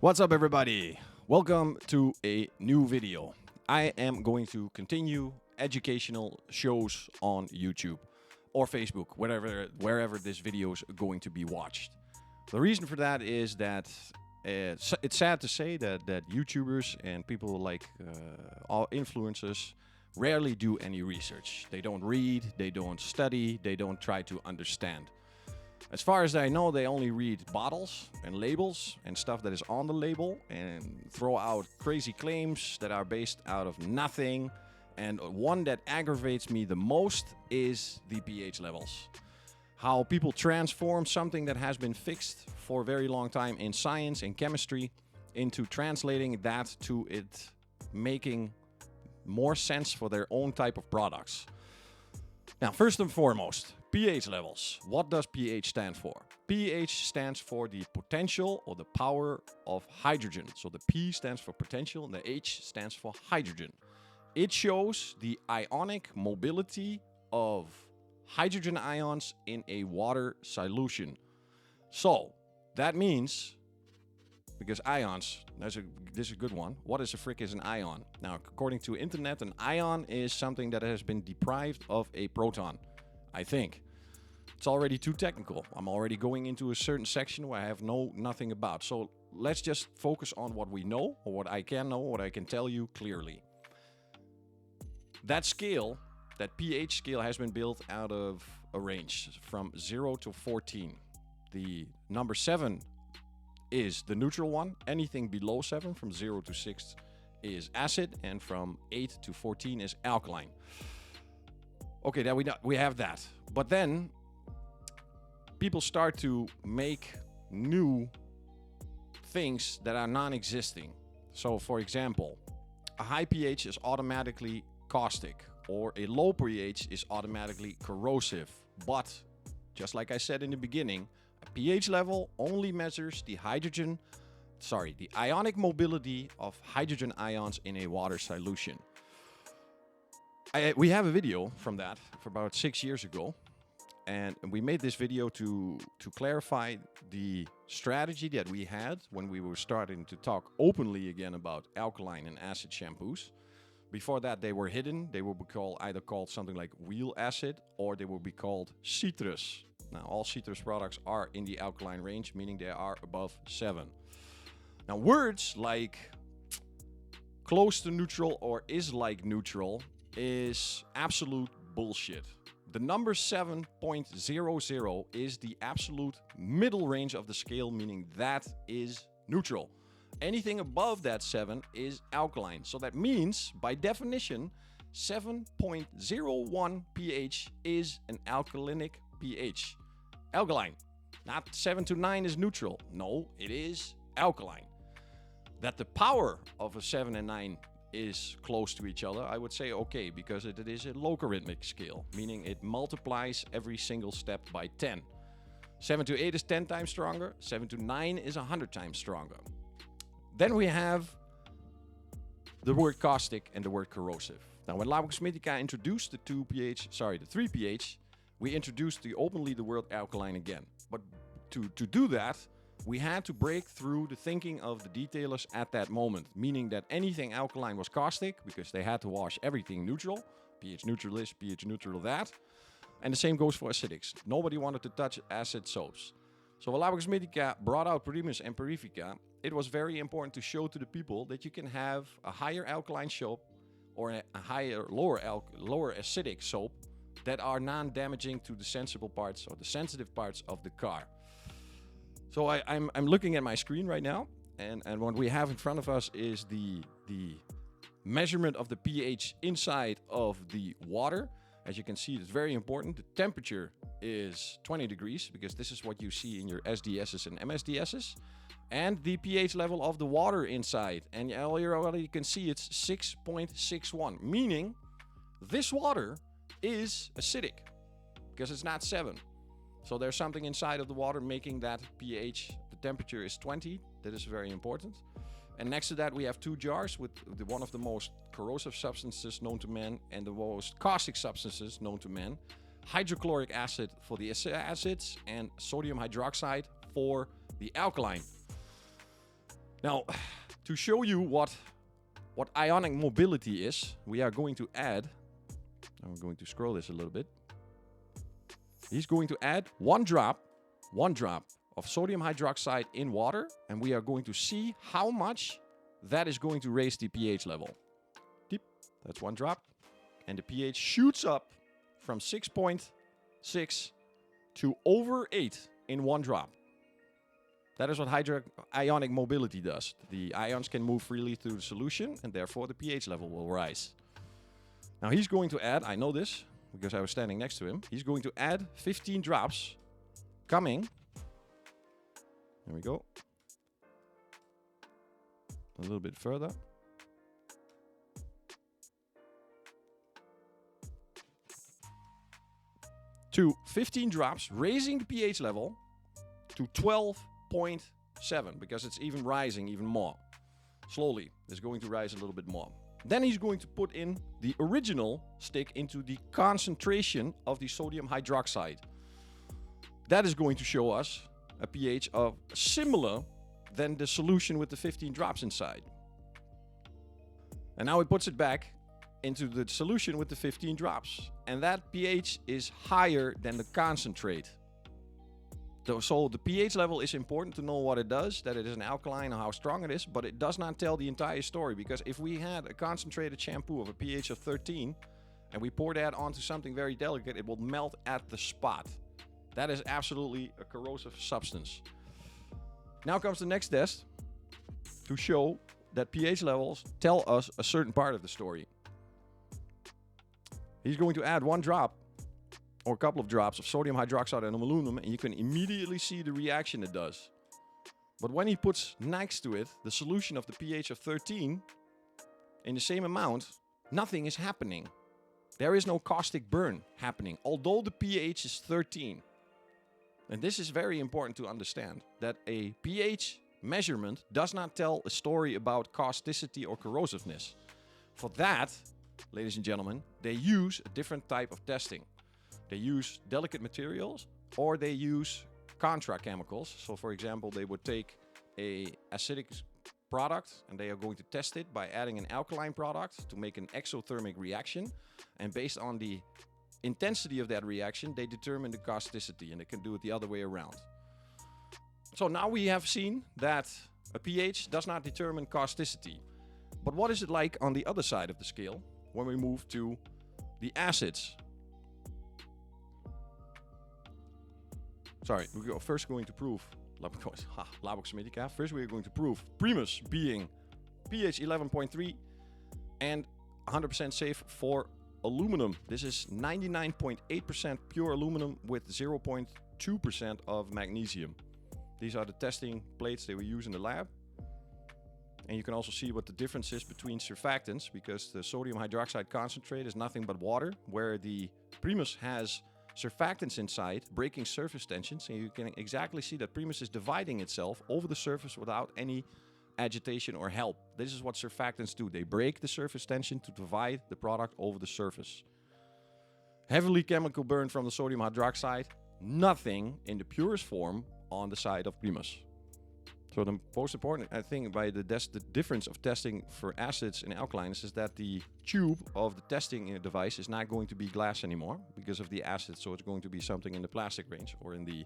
What's up, everybody? Welcome to a new video. I am going to continue educational shows on YouTube or Facebook, wherever this video is going to be watched. The reason for that is that it's sad to say that YouTubers and people like all influencers rarely do any research. They don't read, they don't study, they don't try to understand. As far as I know, they only read bottles and labels and stuff that is on the label and throw out crazy claims that are based out of nothing. And one that aggravates me the most is the pH levels. How people transform something that has been fixed for a very long time in science and chemistry into translating that to it making more sense for their own type of products. Now, first and foremost, pH levels. What does pH stand for? pH stands for the potential or the power of hydrogen. So the P stands for potential and the H stands for hydrogen. It shows the ionic mobility of hydrogen ions in a water solution. So that means, because ions, this is a good one. What is a frick is an ion? Now, according to internet, an ion is something that has been deprived of a proton, I think. It's already too technical. I'm already going into a certain section where I have nothing about. So let's just focus on what we know, or what I can know, what I can tell you clearly. That scale, that pH scale, has been built out of a range from 0 to 14. The number 7 is the neutral one. Anything below 7, from 0 to 6, is acid, and from 8 to 14 is alkaline. Okay, that we have that. But then people start to make new things that are non-existing. So, for example, a high pH is automatically caustic, or a low pH is automatically corrosive. But, just like I said in the beginning, a pH level only measures the ionic mobility of hydrogen ions in a water solution. We have a video from that for about 6 years ago. And we made this video to clarify the strategy that we had when we were starting to talk openly again about alkaline and acid shampoos. Before that, they were hidden. They would be either called something like wheel acid, or they would be called citrus. Now, all citrus products are in the alkaline range, meaning they are above 7. Now, words like close to neutral or is like neutral is absolute bullshit. The number 7.00 is the absolute middle range of the scale, meaning that is neutral. Anything above that 7 is alkaline. So that means, by definition, 7.01 pH is an alkalinic pH. Alkaline. Not 7 to 9 is neutral. No, it is alkaline. That the power of a 7 and 9 is close to each other, I would say okay, because it is a logarithmic scale, meaning it multiplies every single step by 10. 7 to 8 is 10 times stronger, 7 to 9 is 100 times stronger. Then we have the word caustic and the word corrosive. Now, when Labo Cosmetica introduced the 3 pH, we introduced openly the word alkaline again. But to do that, we had to break through the thinking of the detailers at that moment, meaning that anything alkaline was caustic, because they had to wash everything neutral. pH neutral this, pH neutral that. And the same goes for acidics. Nobody wanted to touch acid soaps. So when Labo Cosmetica brought out Primus and Perifica, it was very important to show to the people that you can have a higher alkaline soap or a lower acidic soap that are non-damaging to the sensible parts or the sensitive parts of the car. So I'm looking at my screen right now, and what we have in front of us is the measurement of the pH inside of the water. As you can see, it's very important. The temperature is 20 degrees, because this is what you see in your SDSs and MSDSs. And the pH level of the water inside. And you can see it's 6.61, meaning this water is acidic, because it's not 7. So there's something inside of the water making that pH, the temperature is 20. That is very important. And next to that, we have 2 jars with one of the most corrosive substances known to man and the most caustic substances known to man. Hydrochloric acid for the acids and sodium hydroxide for the alkaline. Now, to show you what ionic mobility is, we are going to add, I'm going to scroll this a little bit. He's going to add one drop of sodium hydroxide in water, and we are going to see how much that is going to raise the pH level. Deep, that's one drop. And the pH shoots up from 6.6 to over 8 in one drop. That is what ionic mobility does. The ions can move freely through the solution, and therefore the pH level will rise. Now he's going to add, I know this because I was standing next to him, he's going to add 15 drops coming. There we go. A little bit further. To 15 drops, raising the pH level to 12.7, because it's even rising even more. Slowly, it's going to rise a little bit more. Then he's going to put in the original stick into the concentration of the sodium hydroxide. That is going to show us a pH of similar than the solution with the 15 drops inside. And now he puts it back into the solution with the 15 drops. And that pH is higher than the concentrate. So the pH level is important to know what it does, that it is an alkaline and how strong it is, but it does not tell the entire story, because if we had a concentrated shampoo of a pH of 13 and we pour that onto something very delicate, it will melt at the spot. That is absolutely a corrosive substance. Now comes the next test to show that pH levels tell us a certain part of the story. He's going to add one drop or a couple of drops of sodium hydroxide and aluminum, and you can immediately see the reaction it does. But when he puts next to it the solution of the pH of 13 in the same amount, nothing is happening. There is no caustic burn happening, although the pH is 13. And this is very important to understand, that a pH measurement does not tell a story about causticity or corrosiveness. For that, ladies and gentlemen, they use a different type of testing. They use delicate materials, or they use contra chemicals. So for example, they would take a acidic product and they are going to test it by adding an alkaline product to make an exothermic reaction. And based on the intensity of that reaction, they determine the causticity, and they can do it the other way around. So now we have seen that a pH does not determine causticity. But what is it like on the other side of the scale when we move to the acids? Sorry, we're first going to prove Labox Medica. First we are going to prove Primus being pH 11.3 and 100% safe for aluminum. This is 99.8% pure aluminum with 0.2% of magnesium. These are the testing plates that we use in the lab. And you can also see what the difference is between surfactants, because the sodium hydroxide concentrate is nothing but water, where the Primus has surfactants inside, breaking surface tensions, and you can exactly see that Primus is dividing itself over the surface without any agitation or help. This is what surfactants do. They break the surface tension to divide the product over the surface. Heavily chemical burn from the sodium hydroxide, nothing in the purest form on the side of Primus. So the most important, I think, by the difference of testing for acids and alkalines is that the tube of the testing device is not going to be glass anymore because of the acids. So it's going to be something in the plastic range or in the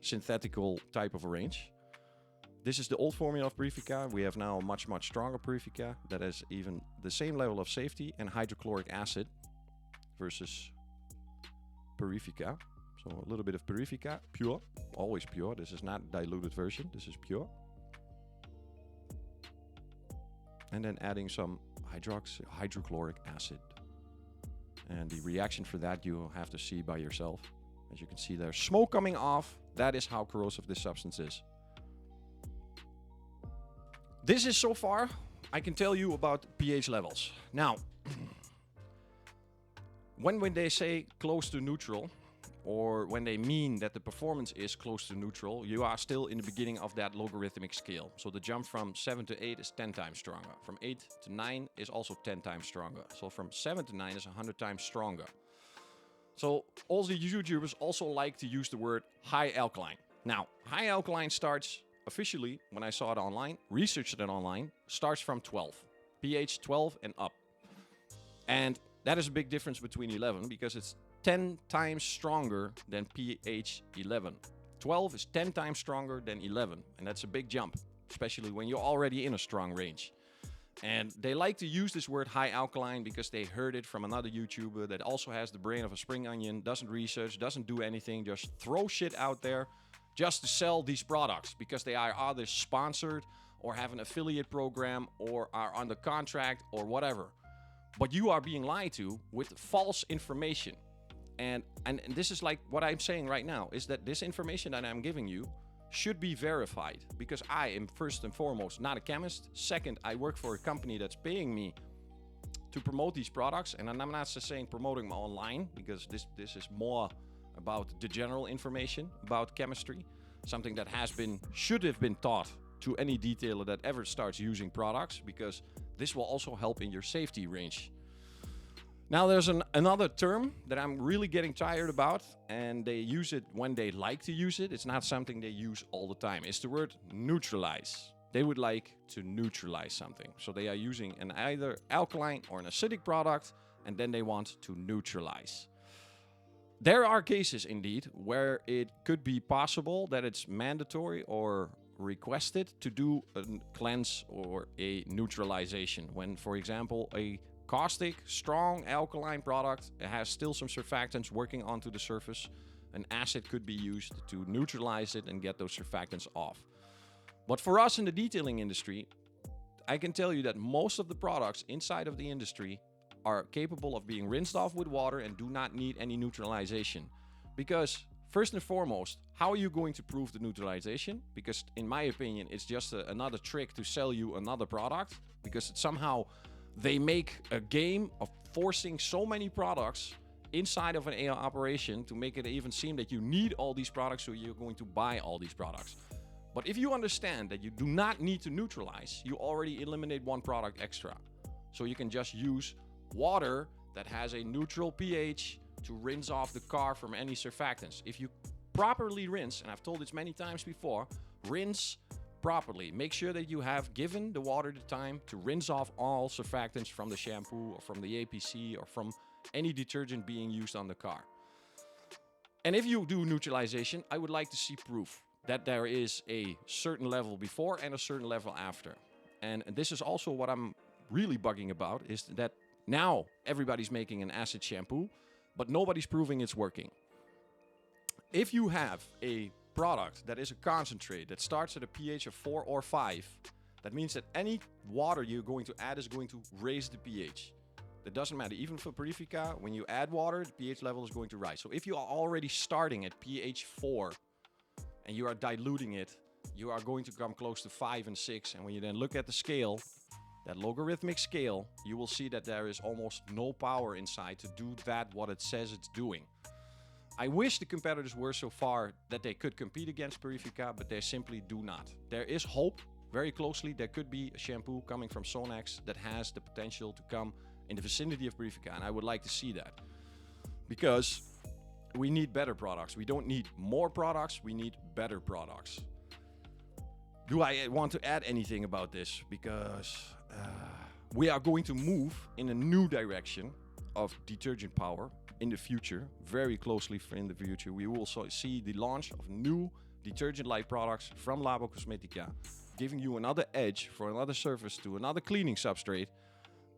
synthetical type of a range. This is the old formula of Purifica. We have now a much, much stronger Purifica that has even the same level of safety and hydrochloric acid versus Purifica. So a little bit of Purifica, pure, always pure. This is not diluted version, this is pure. And then adding some hydrochloric acid. And the reaction for that you have to see by yourself. As you can see, there's smoke coming off. That is how corrosive this substance is. This is so far I can tell you about pH levels. Now, when they say close to neutral, or when they mean that the performance is close to neutral, you are still in the beginning of that logarithmic scale. So the jump from 7 to 8 is 10 times stronger. From 8 to 9 is also 10 times stronger. So from 7 to 9 is 100 times stronger. So all the YouTubers also like to use the word high alkaline. Now, high alkaline starts officially, when I saw it online, researched it online, starts from 12. pH 12 and up. And that is a big difference between 11 because it's 10 times stronger than pH 11. 12 is 10 times stronger than 11, and that's a big jump, especially when you're already in a strong range. And they like to use this word high alkaline because they heard it from another YouTuber that also has the brain of a spring onion, doesn't research, doesn't do anything, just throw shit out there just to sell these products because they are either sponsored or have an affiliate program or are under contract or whatever. But you are being lied to with false information. And this is like what I'm saying right now, is that this information that I'm giving you should be verified because I am first and foremost not a chemist. Second, I work for a company that's paying me to promote these products. And I'm not just saying promoting them online because this is more about the general information about chemistry, something that should have been taught to any detailer that ever starts using products, because this will also help in your safety range. Now there's another term that I'm really getting tired about, and they use it when they like to use it. It's not something they use all the time. It's the word neutralize. They would like to neutralize something. So they are using an either alkaline or an acidic product, and then they want to neutralize. There are cases indeed where it could be possible that it's mandatory or requested to do a cleanse or a neutralization. When, for example, a caustic, strong alkaline product has still some surfactants working onto the surface, an acid could be used to neutralize it and get those surfactants off. But for us in the detailing industry, I can tell you that most of the products inside of the industry are capable of being rinsed off with water and do not need any neutralization. Because first and foremost, how are you going to prove the neutralization? Because in my opinion, it's just another trick to sell you another product, because somehow they make a game of forcing so many products inside of an AR operation to make it even seem that you need all these products, so you're going to buy all these products. But if you understand that you do not need to neutralize, you already eliminate one product extra. So you can just use water that has a neutral pH to rinse off the car from any surfactants. If you properly rinse, and I've told this many times before, rinse properly. Make sure that you have given the water the time to rinse off all surfactants from the shampoo or from the APC or from any detergent being used on the car. And if you do neutralization, I would like to see proof that there is a certain level before and a certain level after. And this is also what I'm really bugging about, is that now everybody's making an acid shampoo, but nobody's proving it's working. If you have a product that is a concentrate that starts at a pH of 4 or 5, that means that any water you're going to add is going to raise the pH. That doesn't matter. Even for Purifica, when you add water, the pH level is going to rise. So if you are already starting at pH 4 and you are diluting it, you are going to come close to 5 and 6. And when you then look at the scale, that logarithmic scale, you will see that there is almost no power inside to do what it says it's doing. I wish the competitors were so far that they could compete against Purifica, but they simply do not. There is hope. Very closely, there could be a shampoo coming from Sonax that has the potential to come in the vicinity of Purifica, and I would like to see that. Because we need better products. We don't need more products, we need better products. Do I want to add anything about this? Because we are going to move in a new direction of detergent power in the future, very closely in the future. We will also see the launch of new detergent-like products from Labo Cosmetica, giving you another edge for another surface to another cleaning substrate,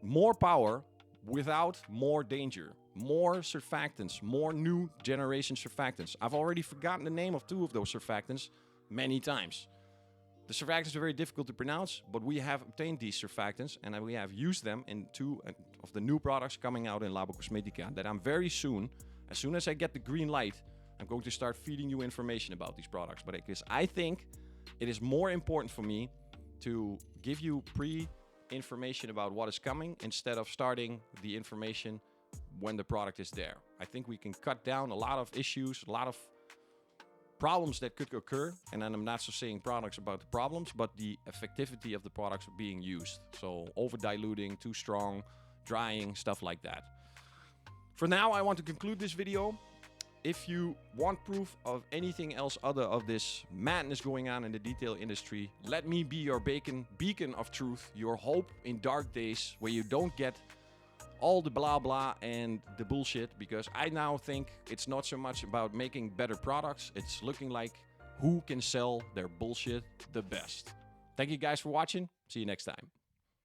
more power without more danger, more surfactants, more new generation surfactants. I've already forgotten the name of 2 of those surfactants many times. The surfactants are very difficult to pronounce, but we have obtained these surfactants and we have used them in 2 of the new products coming out in Labo Cosmetica that I'm very soon, as soon as I get the green light, I'm going to start feeding you information about these products. But because I think it is more important for me to give you information about what is coming instead of starting the information when the product is there. I think we can cut down a lot of issues, a lot of problems that could occur, and then I'm not so saying products about the problems, but the effectivity of the products being used. So over diluting, too strong, drying, stuff like that. For now, I want to conclude this video. If you want proof of anything else other of this madness going on in the detail industry, let me be your beacon of truth, your hope in dark days where you don't get all the blah blah and the bullshit, because I now think it's not so much about making better products, it's looking like who can sell their bullshit the best. Thank you guys for watching. See you next time.